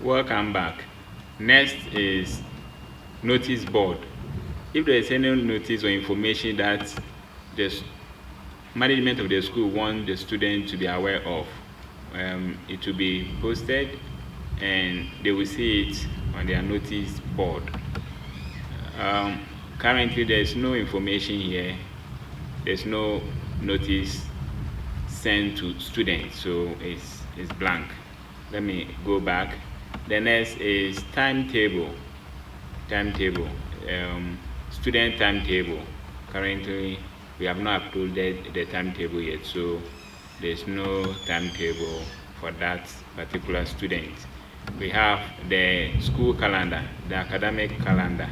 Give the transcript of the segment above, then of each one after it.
Welcome back. Next is notice board. If there is any notice or information that the management of the school wants the student to be aware of, it will be posted and they will see it on their notice board. Currently there is no information here. There's no notice sent to students, so it's blank. Let me go back. The next is timetable. Student timetable. Currently we have not uploaded the timetable yet, so there's no timetable for that particular student. We have the school calendar, the academic calendar.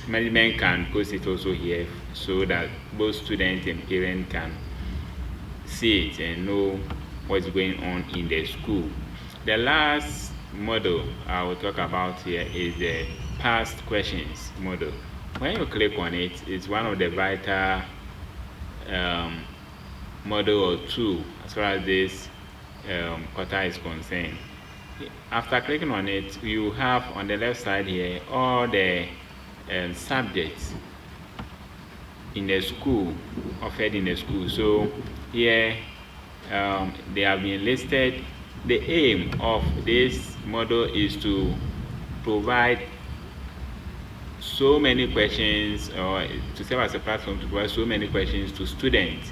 Management can post it also here so that both students and parents can see it and know what's going on in the school. The last model I will talk about here is the past questions model. When you click on it, it's one of the vital model or tool as far as this portal is concerned. After clicking on it, you have on the left side here all the subjects in the school, offered in the school. So here they have been listed. The aim of this model is to provide so many questions, or to serve as a platform to provide so many questions to students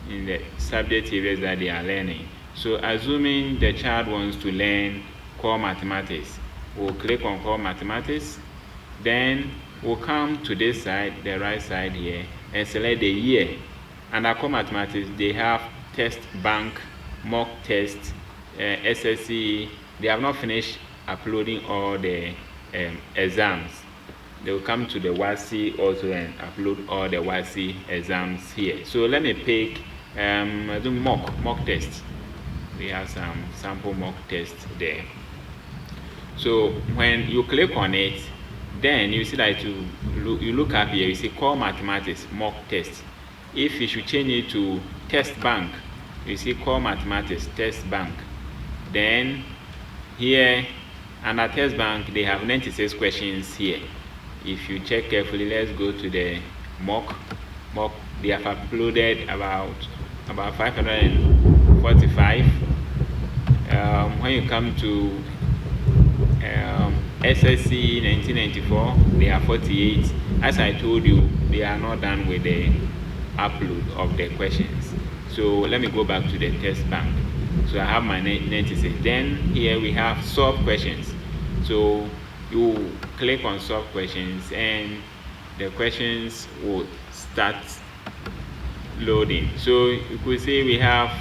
in the subject areas that they are learning. So assuming the child wants to learn core mathematics, we'll click on core mathematics. Then we'll come to this side, the right side here, and select the year. Under core mathematics, they have test bank, mock test, SSC. They have not finished uploading all the exams. They will come to the WASI also and upload all the WASI exams here. So let me pick do mock test. We have some sample mock test there. So when you click on it, then you see that you look up here, you see core mathematics mock test. If you should change it to test bank, you see core mathematics test bank. Then here under test bank, they have 96 questions here. If you check carefully, let's go to the mock. They have uploaded about 545. When you come to SSC 1994, they are 48. As I told you, they are not done with the upload of the questions. So let me go back to the test bank. So I have my 96. Then here we have solve questions. So you click on solve questions and the questions will start loading. So you could say we have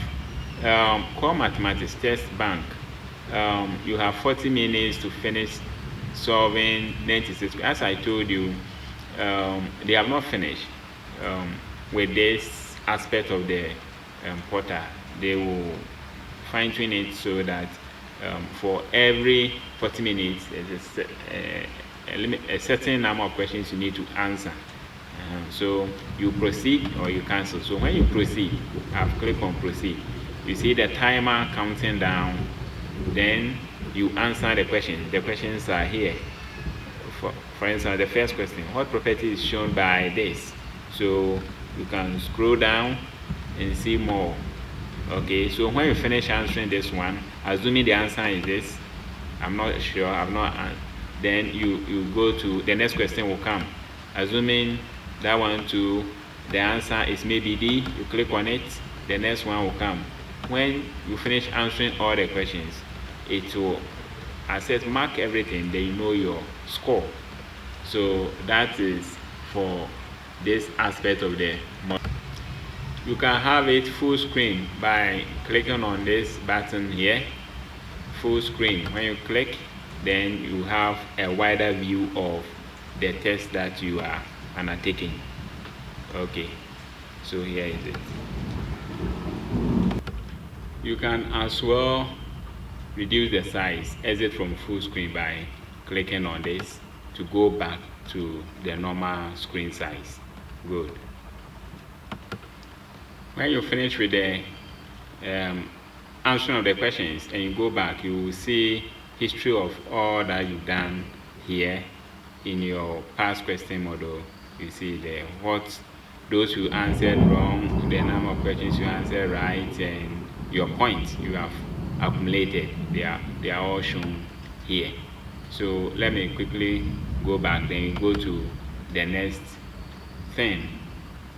core mathematics test bank. You have 40 minutes to finish solving 96. As I told you, they have not finished with this aspect of the portal. They will fine-tune it so that for every 40 minutes there's a certain number of questions you need to answer. So you proceed or you cancel. So when you proceed, I've clicked on proceed. You see the timer counting down. Then you answer the questions. The questions are here. For instance, the first question: what property is shown by this? So you can scroll down and see more. Okay, so when you finish answering this one, assuming the answer is this, I'm not sure, I've not, then you go to the next question will come. Assuming that one too, the answer is maybe D, you click on it, the next one will come. When you finish answering all the questions, it will assess, mark everything, then you know your score. So that is for this aspect of the model. You can have it full screen by clicking on this button here, full screen. When you click, then you have a wider view of the test that you are undertaking. Okay, so here is it. You can as well reduce the size, exit from full screen by clicking on this to go back to the normal screen size. Good. When you finish with the answering of the questions and you go back, you will see history of all that you've done here in your past question model. You see there what those who answered wrong, the number of questions you answered right, and your points you have accumulated. They are all shown here. So let me quickly go back, then we go to the next thing.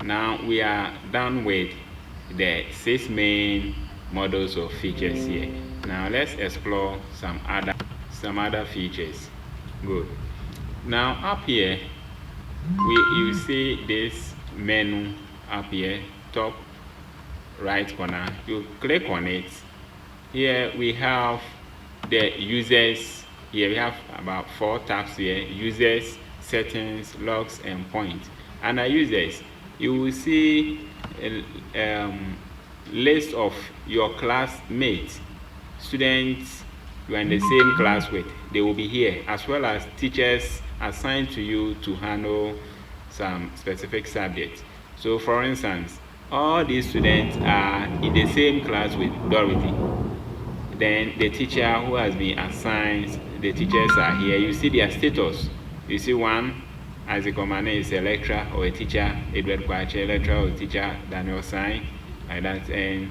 Now we are done with the 6 main models of features here. Now let's explore some other features. Good. Now up here you see this menu up here, top right corner. You click on it. Here we have the users. Here we have about 4 tabs here: users, settings, logs, and points. Under users, you will see a list of your classmates, students you are in the same class with. They will be here, as well as teachers assigned to you to handle some specific subjects. So for instance, all these students are in the same class with Dorothy. Then the teacher who has been assigned, the teachers are here. You see their status. You see one, Isaac Omane is a lecturer or a teacher, Edward Kwache, lecturer or teacher, Daniel Sign, like that, and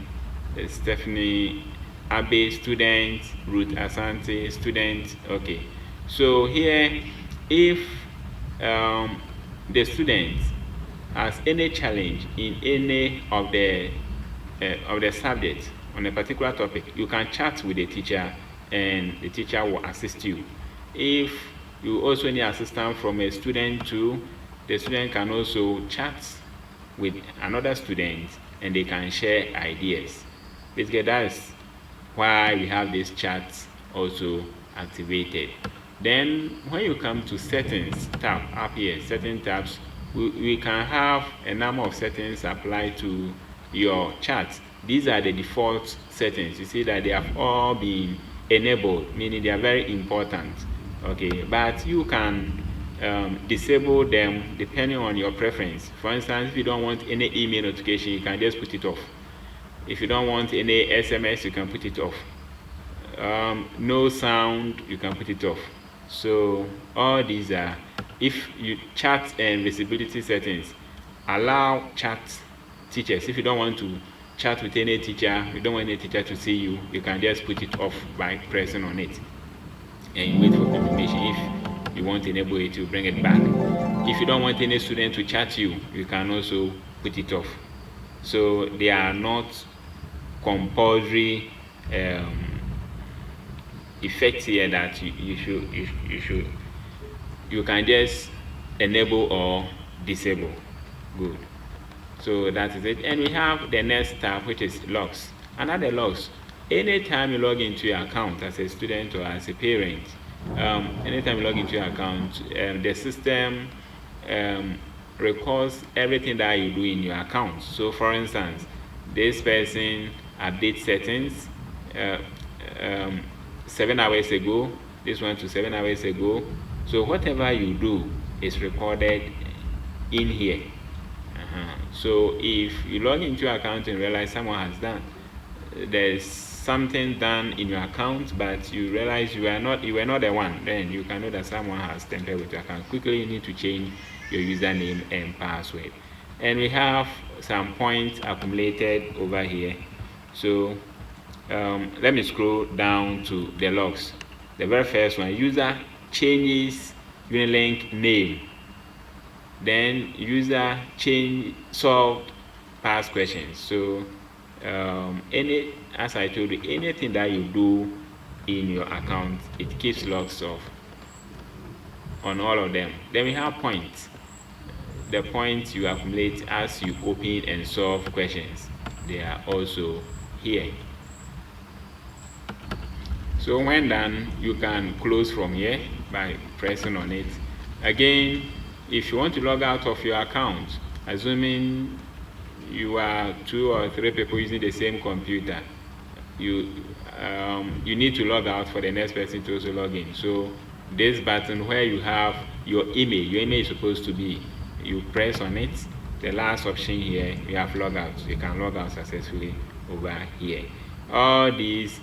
Stephanie Abe, student, Ruth Asante, student. Okay, so here, if the student has any challenge in any of the subjects on a particular topic, you can chat with the teacher and the teacher will assist you. If you also need assistance from a student too, the student can also chat with another student and they can share ideas. Basically, that's why we have this chat also activated. Then when you come to settings tab up here, setting tabs, we can have a number of settings applied to your chat. These are the default settings. You see that they have all been enabled, meaning they are very important. Okay, but you can disable them depending on your preference. For instance, if you don't want any email notification, you can just put it off. If you don't want any SMS, you can put it off. No sound, you can put it off. So all these are, if you chat and visibility settings, allow chat teachers. If you don't want to chat with any teacher, you don't want any teacher to see you, you can just put it off by pressing on it and wait for confirmation. If you want to enable it, you bring it back. If you don't want any student to chat you, you can also put it off. So they are not compulsory effects here that you can just enable or disable. Good. So that is it. And we have the next tab, which is logs. Another logs. Anytime you log into your account as a student or as a parent, anytime you log into your account, the system records everything that you do in your account. So for instance, this person updates settings 7 hours ago, this one to 7 hours ago. So whatever you do is recorded in here. So if you log into your account and realize someone has done, there's something done in your account, but you realize you were not the one, then you can know that someone has tampered with your account. Quickly, you need to change your username and password. And we have some points accumulated over here. So let me scroll down to the logs. The very first one, user changes Unilink name. Then user solved past questions. So as I told you, anything that you do in your account, it keeps logs of on all of them. Then we have points. The points you accumulate as you open and solve questions, they are also here. So when done, you can close from here by pressing on it. Again, if you want to log out of your account, assuming you are 2 or 3 people using the same computer, you need to log out for the next person to also log in. So this button where you have your email is supposed to be, you press on it. The last option here, you have log out. You can log out successfully over here. all these